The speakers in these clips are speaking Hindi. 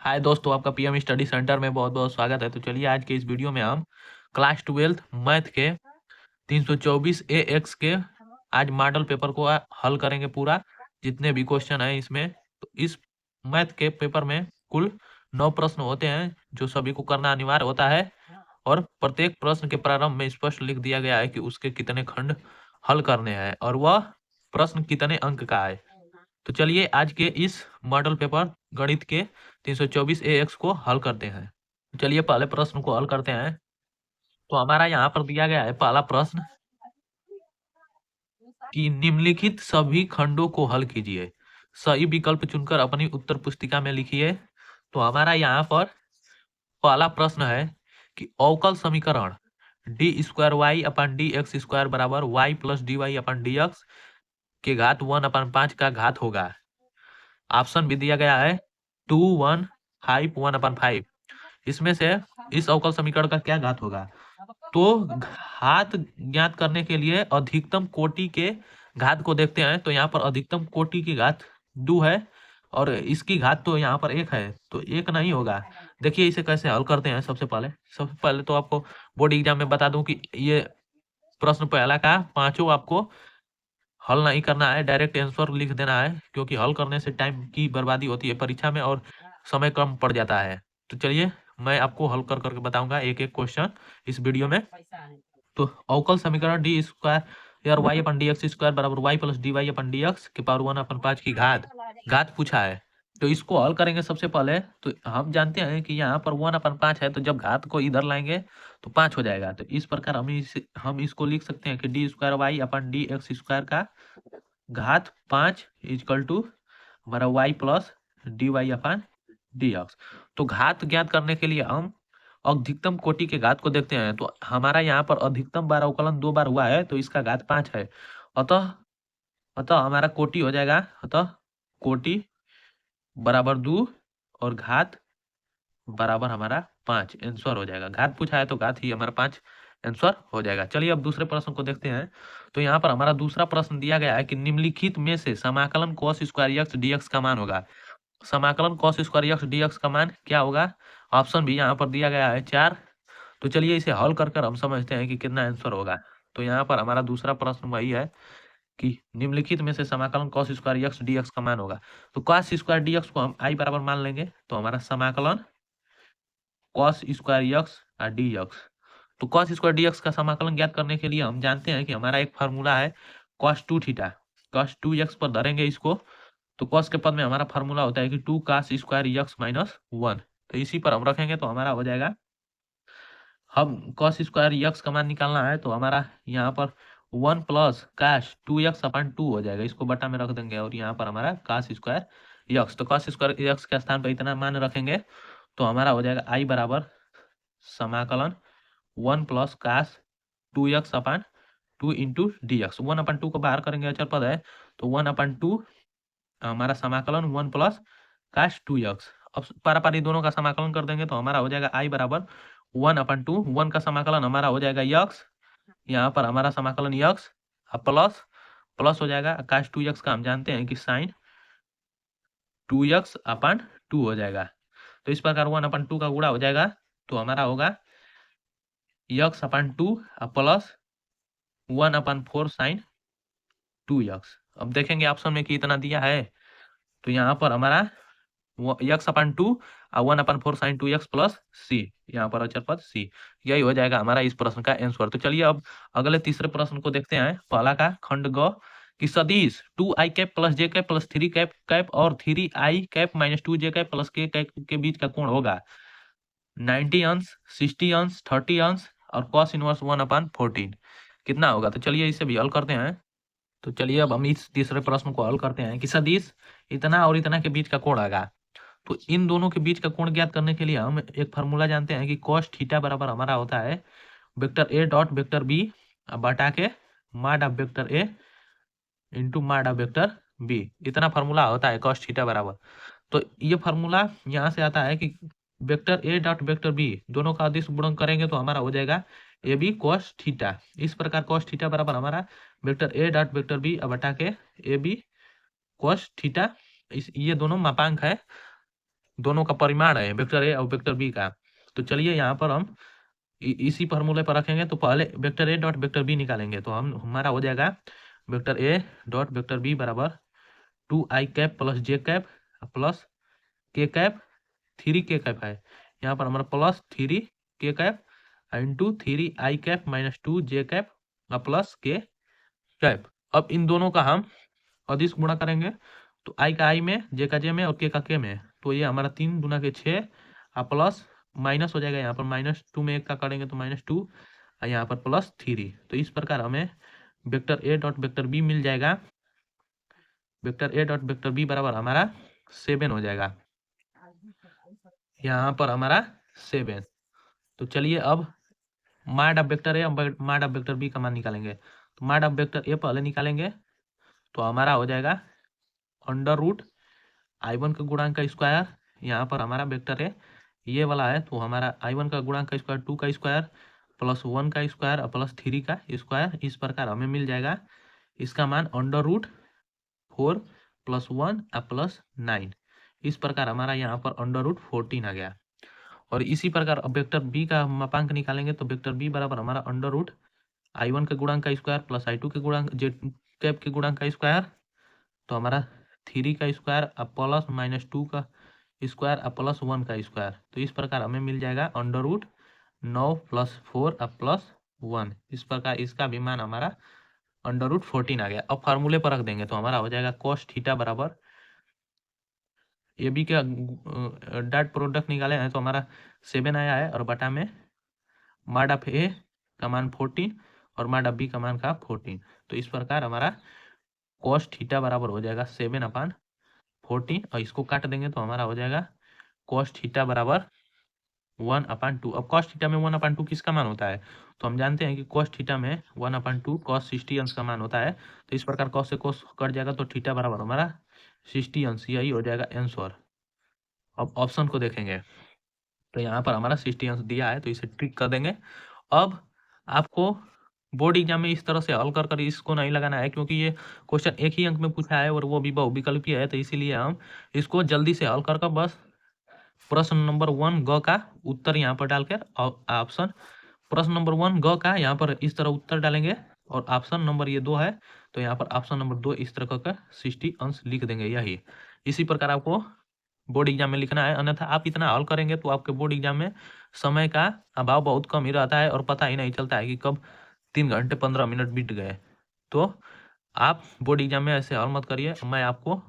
हाय दोस्तों, आपका पीएम स्टडी सेंटर में बहुत बहुत स्वागत है। तो चलिए आज के इस वीडियो में हम क्लास 12 मैथ के 324 ए एक्स के आज मॉडल पेपर को हल करेंगे पूरा। जितने भी क्वेश्चन है इसमें, तो इस मैथ के पेपर में कुल 9 प्रश्न होते हैं जो सभी को करना अनिवार्य होता है। और प्रत्येक प्रश्न के प्रारंभ में स्पष्ट लिख दिया गया है कि उसके कितने खंड हल करने हैं और वह प्रश्न कितने अंक का है। तो चलिए आज के इस मॉडल पेपर गणित के 324 ए एक्स को हल करते हैं। चलिए पहले प्रश्न को हल करते हैं। तो हमारा यहाँ पर दिया गया है पहला प्रश्न कि निम्नलिखित सभी खंडों को हल कीजिए। सही विकल्प चुनकर अपनी उत्तर पुस्तिका में लिखिए। तो हमारा यहाँ पर पहला प्रश्न है कि अवकल समीकरण डी स्क्वायर वाई अपन डी एक्स स्क्वायर बराबर वाई प्लस डी वाई अपन डी एक्स के घात 1/5 का घात होगा। ऑप्शन भी दिया गया है 2 1 5 1/5। इसमें से इस अवकल समीकरण का क्या घात होगा। तो घात ज्ञात करने के लिए अधिकतम कोटि के घात को देखते हैं। तो यहाँ पर अधिकतम कोटि की घात 2 है और इसकी घात तो यहाँ पर 1 है, तो 1 नहीं होगा। देखिए इसे कैसे हल करते हैं। सबसे पहले तो आपको बोर्ड एग्जाम में बता दूं कि ये प्रश्न पहला का पांचों आपको हल नहीं करना है, डायरेक्ट आंसर लिख देना है, क्योंकि हल करने से टाइम की बर्बादी होती है परीक्षा में और समय कम पड़ जाता है। तो चलिए मैं आपको हल कर करके बताऊंगा एक एक क्वेश्चन इस वीडियो में। तो अवकल समीकरण डी स्क्वायर यार वाई अपन डी एक्स स्क्वायर बराबर वाई प्लस डी वाई अपन डी एक्स के पावर 1/5 की घात पूछा है। तो इसको हल करेंगे। सबसे पहले तो हम जानते हैं कि यहाँ पर 1/5 है, तो जब घात को इधर लाएंगे तो 5 हो जाएगा। तो इस प्रकार हम इसको लिख सकते हैं कि डी स्क्वायर वाई अपन डी एक्स स्क्वायर का घात 5 इक्वल टू हमारा वाई प्लस डी वाई अपन डी एक्स। तो घात ज्ञात करने के लिए हम अधिकतम कोटि के घात को देखते हैं। तो हमारा यहाँ पर अधिकतम बार अवकलन 2 बार हुआ है, तो इसका घात 5 है। अतः अतः हमारा कोटि हो जाएगा, अतः कोटि बराबर 2 और घात बराबर हमारा 5 आंसर हो जाएगा। घात पूछा है तो घात ही हमारा 5 आंसर हो जाएगा। चलिए अब दूसरे प्रश्न को देखते हैं। तो यहाँ पर हमारा दूसरा प्रश्न दिया गया है कि निम्नलिखित में से समाकलन cos स्क्वायर एक्स dx का मान होगा। समाकलन cos स्क्वायर एक्स dx का मान क्या होगा। ऑप्शन भी यहाँ पर दिया गया है 4। तो चलिए इसे हल कर हम समझते हैं कि कितना आंसर होगा। तो यहाँ पर हमारा दूसरा प्रश्न वही है कि निम्नलिखित में से समाकलन cos स्क्वायर एक्स dx का मान होगा। तो cos स्क्वायर dx को हम आई बराबर मान लेंगे। तो हमारा समाकलन cos स्क्वायर एक्स और dx। तो cos स्क्वायर dx का समाकलन ज्ञात करने के लिए हम जानते हैं कि हमारा एक फार्मूला है cos 2 थीटा। cos 2x पर धरेंगे इसको, तो cos के पद में हमारा फार्मूला होता है कि 2 cos स्क्वायर एक्स माइनस 1। तो इसी पर हम रखेंगे तो हमारा हो जाएगा, हम cos स्क्वायर एक्स का मान निकालना है तो हमारा यहाँ पर 1 प्लस cos 2x/2 हो जाएगा। इसको बटा में रख देंगे और यहाँ पर हमारा cos स्क्वायर एक्स। तो cos स्क्वायर एक्स के स्थान पर इतना मान रखेंगे तो हमारा हो जाएगा आई बराबर समाकलन 1 plus cos 2x/2 into D x. 1/2 को बाहर करेंगे, अचर पद है, तो 1/2 हमारा समाकलन 1 प्लस cos 2x। अब पारापारी दोनों का समाकलन कर देंगे तो हमारा हो जाएगा आई बराबर 1/2। 1 का समाकलन हमारा हो जाएगा यक्स, यहाँ पर हमारा समाकलन यक्स प्लस प्लस हो जाएगा cos 2x का हम जानते हैं कि साइन 2x/2 हो जाएगा। तो इस प्रकार 1/2 का गुणा हो जाएगा तो हमारा होगा x/2 प्लस 1/4 साइन 2x। अब देखेंगे ऑप्शन में कि इतना दिया है, तो यहाँ पर हमारा x/2 और 1/4 साइन 2x प्लस सी, यहाँ पर अचर पद सी। यही हो जाएगा हमारा इस प्रश्न का आंसर। तो चलिए अब अगले तीसरे प्रश्न को देखते हैं। पहला का खंड ग कि सदिश 2i cap plus j cap plus 3 cap cap और 3i cap minus 2j cap plus k cap के बीच का कोण होगा 90 अंश, 60 अंश, 30 अंश और cos इनवर्स 1/14 कितना होगा। तो चलिए इसे भी हल करते हैं। तो चलिए अब हम इस तीसरे प्रश्न को हल करते हैं कि सदिश इतना और इतना के बीच का कोण आएगा। तो इन दोनों के बीच का कोण ज्ञात करने के लिए हम एक फार्मूला जानते हैं कि cos थीटा बराबर हमारा होता है vector A dot vector B बटा के mod of vector A into mod of vector B. इतना फार्मूला होता है cos थीटा बराबर। तो ये फार्मूला यहाँ से आता है कि vector A dot vector B दोनों का अदिश गुणन करेंगे तो हमारा हो जाएगा ए बी cos थीटा। इस प्रकार cos थीटा बराबर हमारा vector A dot vector B बटा के ए बी cos थीटा। ये दोनों मापांक है दोनों का परिमाण है वेक्टर ए और वेक्टर बी का। तो चलिए यहाँ पर हम इसी फॉर्मूले पर रखेंगे। तो पहले vector A dot vector B निकालेंगे। तो हम हमारा हो जाएगा vector A dot vector B बराबर 2i cap plus j cap plus k cap 3k cap है। यहाँ पर हमारा plus 3k cap into 3i cap minus 2j cap plus k cap. अब इन दोनों का हम अदिश गुणा करेंगे। तो i का i में, j का j में और k का k में। तो ये हमारा 3 गुना के 6 प्लस माइनस हो जाएगा। यहाँ पर -2 में 1 का करेंगे तो -2 और यहाँ पर +3। तो इस प्रकार हमें vector A dot vector B मिल जाएगा। Vector A dot vector B बराबर हमारा 7 हो जाएगा। यहाँ पर हमारा 7। तो चलिए अब माड ऑफ वेक्टर ए और माड ऑफ वेक्टर बी का मान निकालेंगे। तो माड ऑफ वेक्टर ए पहले निकालेंगे। तो हमारा हो जाएगा √I1 का गुणांक का स्क्वायर। यहाँ पर हमारा वेक्टर है ये वाला है। तो हमारा I1 का गुणांक का स्क्वायर 2 का स्क्वायर प्लस 1 का स्क्वायर और प्लस 3 का स्क्वायर। इस प्रकार हमें मिल जाएगा इसका मान √4 प्लस 1 और प्लस 9। इस प्रकार हमारा यहाँ पर √14 आ गया। और इसी प्रकार अब वेक्टर बी का मापांक निकालेंगे। तो वेक्टर बी बराबर हमारा √I1 के गुणांक का स्क्वायर प्लस I2 के गुणांक जे कैप के गुणांक का स्क्वायर। तो हमारा 3 का स्क्वायर अब प्लस -2 का स्क्वायर अब प्लस 1 का स्क्वायर। तो इस प्रकार हमें मिल जाएगा √9 प्लस 4 अब प्लस 1। इस प्रकार इसका भी मान हमारा √14 आ गया। अब फार्मूले पर रख देंगे। तो हमारा हो जाएगा cos थीटा बराबर ए बी का डॉट प्रोडक्ट निकाले हैं। तो हमारा 7 आया है और बटा में माड ऑफ ए का मान 14 और माड ऑफ बी का मान का 14। तो इस प्रकार हमारा cos थीटा बराबर हो जाएगा 7/14 और इसको काट देंगे। तो हमारा हो जाएगा cos थीटा बराबर 1/2। अब cos थीटा में 1/2 किसका मान होता है? तो हम जानते हैं कि cos थीटा में 1/2 cos 60 अंश का मान होता है। तो इस प्रकार cos से cos कट जाएगा तो थीटा बराबर हमारा 60 अंश, यही हो जाएगा आंसर। अब ऑप्शन को देखेंगे तो यहाँ पर हमारा 60 अंश दिया है तो इसे टिक कर देंगे। अब आपको बोर्ड एग्जाम में इस तरह से हल कर इसको नहीं लगाना है, क्योंकि ये क्वेश्चन एक ही अंक में पूछा है और वो भी बहुविकल्पीय है। तो इसीलिए हम इसको जल्दी से हल कर बस प्रश्न नंबर 1 ग का उत्तर यहाँ पर डालकर ऑप्शन प्रश्न नंबर 1 ग का यहाँ पर इस तरह उत्तर डालेंगे और ऑप्शन नंबर ये 2 है तो यहाँ पर ऑप्शन नंबर 2 इस तरह का 60 अंश लिख देंगे। यही इसी प्रकार आपको बोर्ड एग्जाम में लिखना है, अन्यथा आप इतना हल करेंगे तो आपके बोर्ड एग्जाम में समय का अभाव बहुत कम ही रहता है और पता ही नहीं चलता है कि कब 3 घंटे 15 मिनट बीत गए। तो आप बोर्ड एग्जाम में ऐसे हल मत करिए। मैं आपको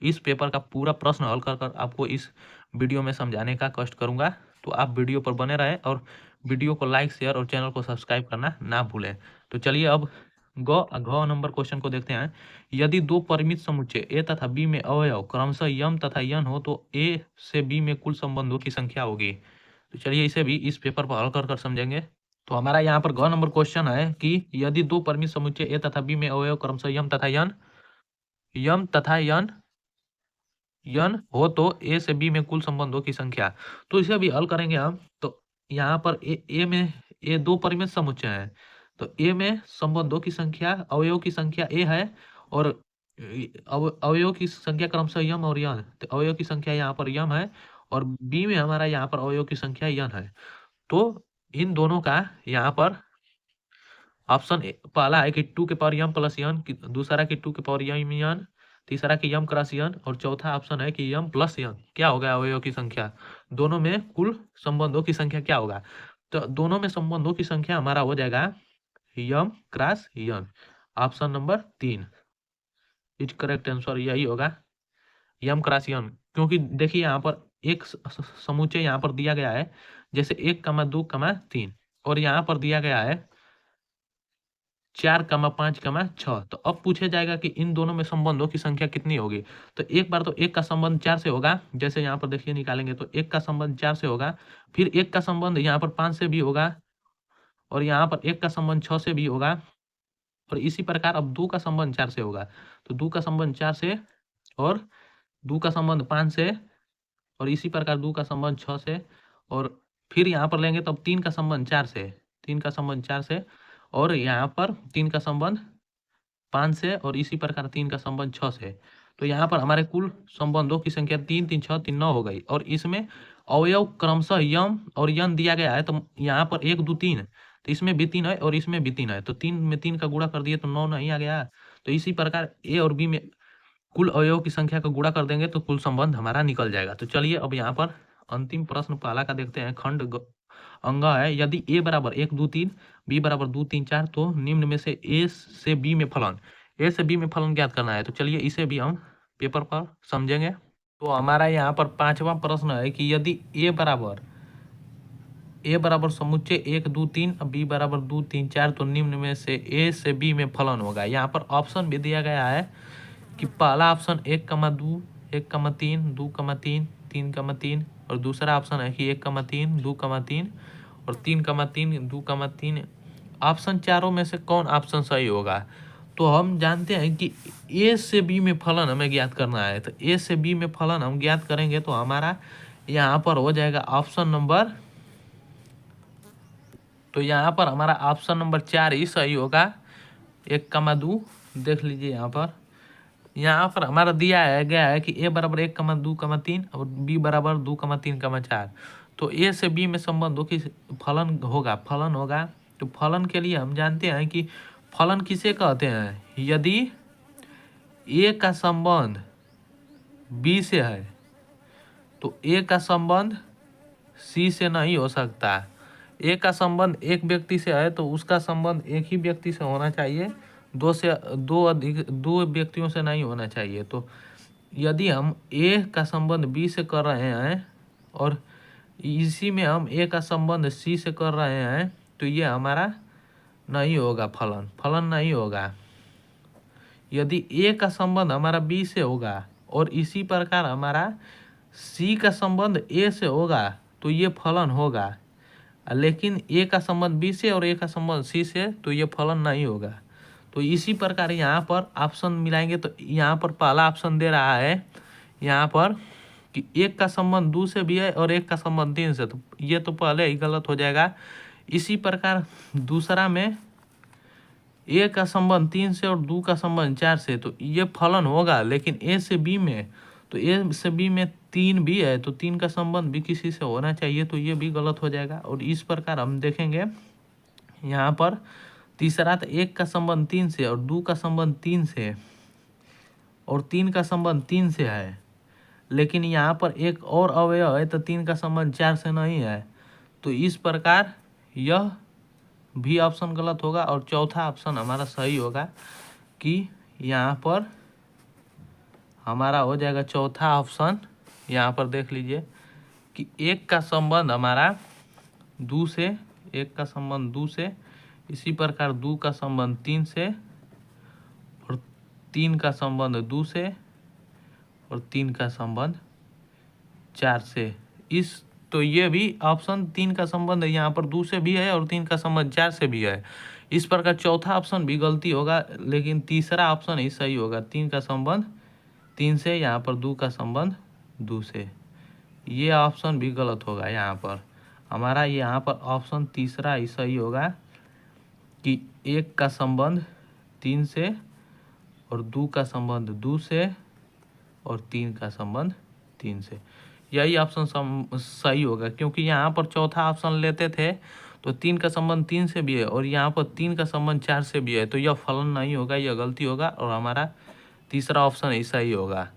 इस पेपर का पूरा प्रश्न हल कर आपको इस वीडियो में समझाने का कष्ट करूंगा। तो आप वीडियो पर बने रहें और वीडियो को लाइक शेयर और चैनल को सब्सक्राइब करना ना भूलें। तो चलिए अब घ नंबर क्वेश्चन को देखते हैं। यदि दो परिमित समुच्चय ए तथा बी में अवयव क्रमशः यम तथा यन हो तो ए से बी में कुल संबंधों की संख्या होगी। तो चलिए इसे भी इस पेपर पर हल कर समझेंगे। तो हमारा यहाँ पर घ नंबर क्वेश्चन है कि यदि दो परिमित समुच्चय ए तथा बी में अवयव क्रमशः यम तथा यन हो तो ए से बी में कुल संबंधों की संख्या। तो इसे भी हल करेंगे हम। तो यहाँ पर ए दो परिमित समुच्चय है तो ए में संबंधों की संख्या अवयव की संख्या ए है और अवयव की संख्या क्रमशः यम और यन। तो अवयव की संख्या यहाँ पर यम है और बी में हमारा यहाँ पर अवयव की संख्या यन है। तो इन दोनों का यहाँ पर ऑप्शन पहला है कि 2 के पावर यम प्लस यन, दूसरा कि 2 के पावर यम यन, तीसरा कि यम क्रॉस यन और चौथा ऑप्शन है कि यम प्लस यन। क्या होगा अवयव की संख्या? दोनों में कुल संबंधों की संख्या क्या होगा? तो दोनों में संबंधों की संख्या हमारा हो जाएगा M cross N. Option number 3 is correct answer, यही होगा यम क्रॉस यन। क्योंकि देखिए यहाँ पर एक समुच्चय यहाँ पर दिया गया है जैसे 1,2,3 और यहाँ पर दिया गया है 4,5,6। तो अब पूछा जाएगा कि इन दोनों में संबंधों की संख्या कितनी होगी। तो एक बार तो एक का संबंध 4 से होगा, जैसे यहाँ पर देखिए निकालेंगे तो एक का संबंध 4 से होगा, फिर एक का संबंध यहाँ पर 5 से भी होगा और यहाँ पर एक का संबंध 6 से भी होगा और इसी प्रकार अब 2 का संबंध 4 से होगा। तो 2 का संबंध 4 से और 2 का संबंध 5 से और इसी प्रकार 2 का संबंध 6 से और फिर यहाँ पर लेंगे तब 3 का संबंध 4 से, 3 का संबंध 4 से और यहाँ पर 3 का संबंध 5 से और इसी प्रकार 3 का संबंध 6 से। तो यहाँ पर हमारे कुल संबंधों की संख्या 3 3 6 3 9 हो गई। और इसमें अवयव क्रमशः यम और यन दिया गया है, तो यहाँ पर 1 2 3, तो इसमें भी 3 है और इसमें भी 3 है, तो 3 में 3 का गुणा कर दिए तो 9 नहीं आ गया। तो इसी प्रकार ए और बी में कुल अवयव की संख्या का गुणा कर देंगे तो कुल संबंध हमारा निकल जाएगा। तो चलिए अब यहाँ पर अंतिम प्रश्न पहला का देखते हैं। खंड अंग है, यदि ए बराबर 1 2 3, बी बराबर 2 3 4, तो निम्न में से ए से बी में फलन, ए से बी में फलन ज्ञात करना है। तो चलिए इसे भी हम पेपर पर समझेंगे। तो हमारा यहाँ पर पांचवा प्रश्न है कि यदि ए बराबर समुच्चय 1 2 3, बी बराबर 2 3 4, तो निम्न में से ए से बी में फलन होगा। यहाँ पर ऑप्शन भी दिया गया है कि पहला ऑप्शन 1,2 1,3 2,3 3,3, और दूसरा ऑप्शन है कि 1,3 2,3 और 3,3 2,3। ऑप्शन चारों में से कौन ऑप्शन सही होगा? तो हम जानते हैं कि ए से बी में फलन हमें ज्ञात करना है। तो ए से बी में फलन हम ज्ञात करेंगे तो हमारा यहाँ पर हो जाएगा ऑप्शन नंबर, तो यहाँ पर हमारा ऑप्शन नंबर 4 ही सही होगा। 1,2 देख लीजिए यहाँ पर हमारा दिया है गया है कि ए बराबर 1,2,3 और बी बराबर 2,3,4। तो ए से बी में संबंधों की फलन होगा। तो फलन के लिए हम जानते हैं कि फलन किसे कहते हैं? यदि ए का संबंध बी से है तो ए का संबंध सी से नहीं हो सकता। ए का संबंध एक व्यक्ति से है तो उसका संबंध एक ही व्यक्ति से होना चाहिए, दो व्यक्तियों से नहीं होना चाहिए। तो यदि हम ए का संबंध बी से कर रहे हैं और इसी में हम ए का संबंध सी से कर रहे हैं तो ये हमारा नहीं होगा, फलन नहीं होगा। यदि ए का संबंध हमारा बी से होगा और इसी प्रकार हमारा सी का संबंध ए से होगा तो ये फलन होगा, लेकिन ए का संबंध बी से और ए का संबंध सी से तो ये फलन नहीं होगा। तो इसी प्रकार यहाँ पर ऑप्शन मिलाएंगे तो यहाँ पर पहला ऑप्शन दे रहा है यहाँ पर कि एक का संबंध 2 से भी है और एक का संबंध 3 से, तो ये तो पहले ही गलत हो जाएगा। इसी प्रकार दूसरा में ए का संबंध 3 से और 2 का संबंध 4 से, तो ये फलन होगा। लेकिन ए से बी में, तो ए से बी में 3 भी है तो 3 का संबंध भी किसी से होना चाहिए, तो ये भी गलत हो जाएगा। और इस प्रकार हम देखेंगे यहाँ पर तीसरा, तो 1 का संबंध 3 से और 2 का संबंध 3 से और 3 का संबंध 3 से है, लेकिन यहाँ पर एक और अवयव है तो 3 का संबंध 4 से नहीं है। तो इस प्रकार यह भी ऑप्शन गलत होगा। और चौथा ऑप्शन हमारा सही होगा कि यहाँ पर हमारा हो जाएगा चौथा ऑप्शन। यहाँ पर देख लीजिए कि 1 का संबंध हमारा 2 से, 1 का संबंध 2 से, इसी प्रकार 2 का संबंध 3 से और 3 का संबंध 2 से और 3 का संबंध 4 से। तो ये भी ऑप्शन 3 का संबंध यहाँ पर 2 से भी है और 3 का संबंध 4 से भी है। इस प्रकार चौथा ऑप्शन भी गलती होगा, लेकिन तीसरा ऑप्शन ही सही होगा। 3 का संबंध 3 से, यहाँ पर 2 का संबंध 2 से, ये ऑप्शन भी गलत होगा। यहाँ पर हमारा यहाँ पर ऑप्शन तीसरा ही सही होगा कि 1 का संबंध 3 से और 2 का संबंध 2 से और 3 का संबंध 3 से, यही ऑप्शन सही होगा। क्योंकि यहाँ पर चौथा ऑप्शन लेते थे तो 3 का संबंध 3 से भी है और यहाँ पर 3 का संबंध 4 से भी है, तो यह फलन नहीं होगा, यह गलती होगा और हमारा तीसरा ऑप्शन ही सही होगा।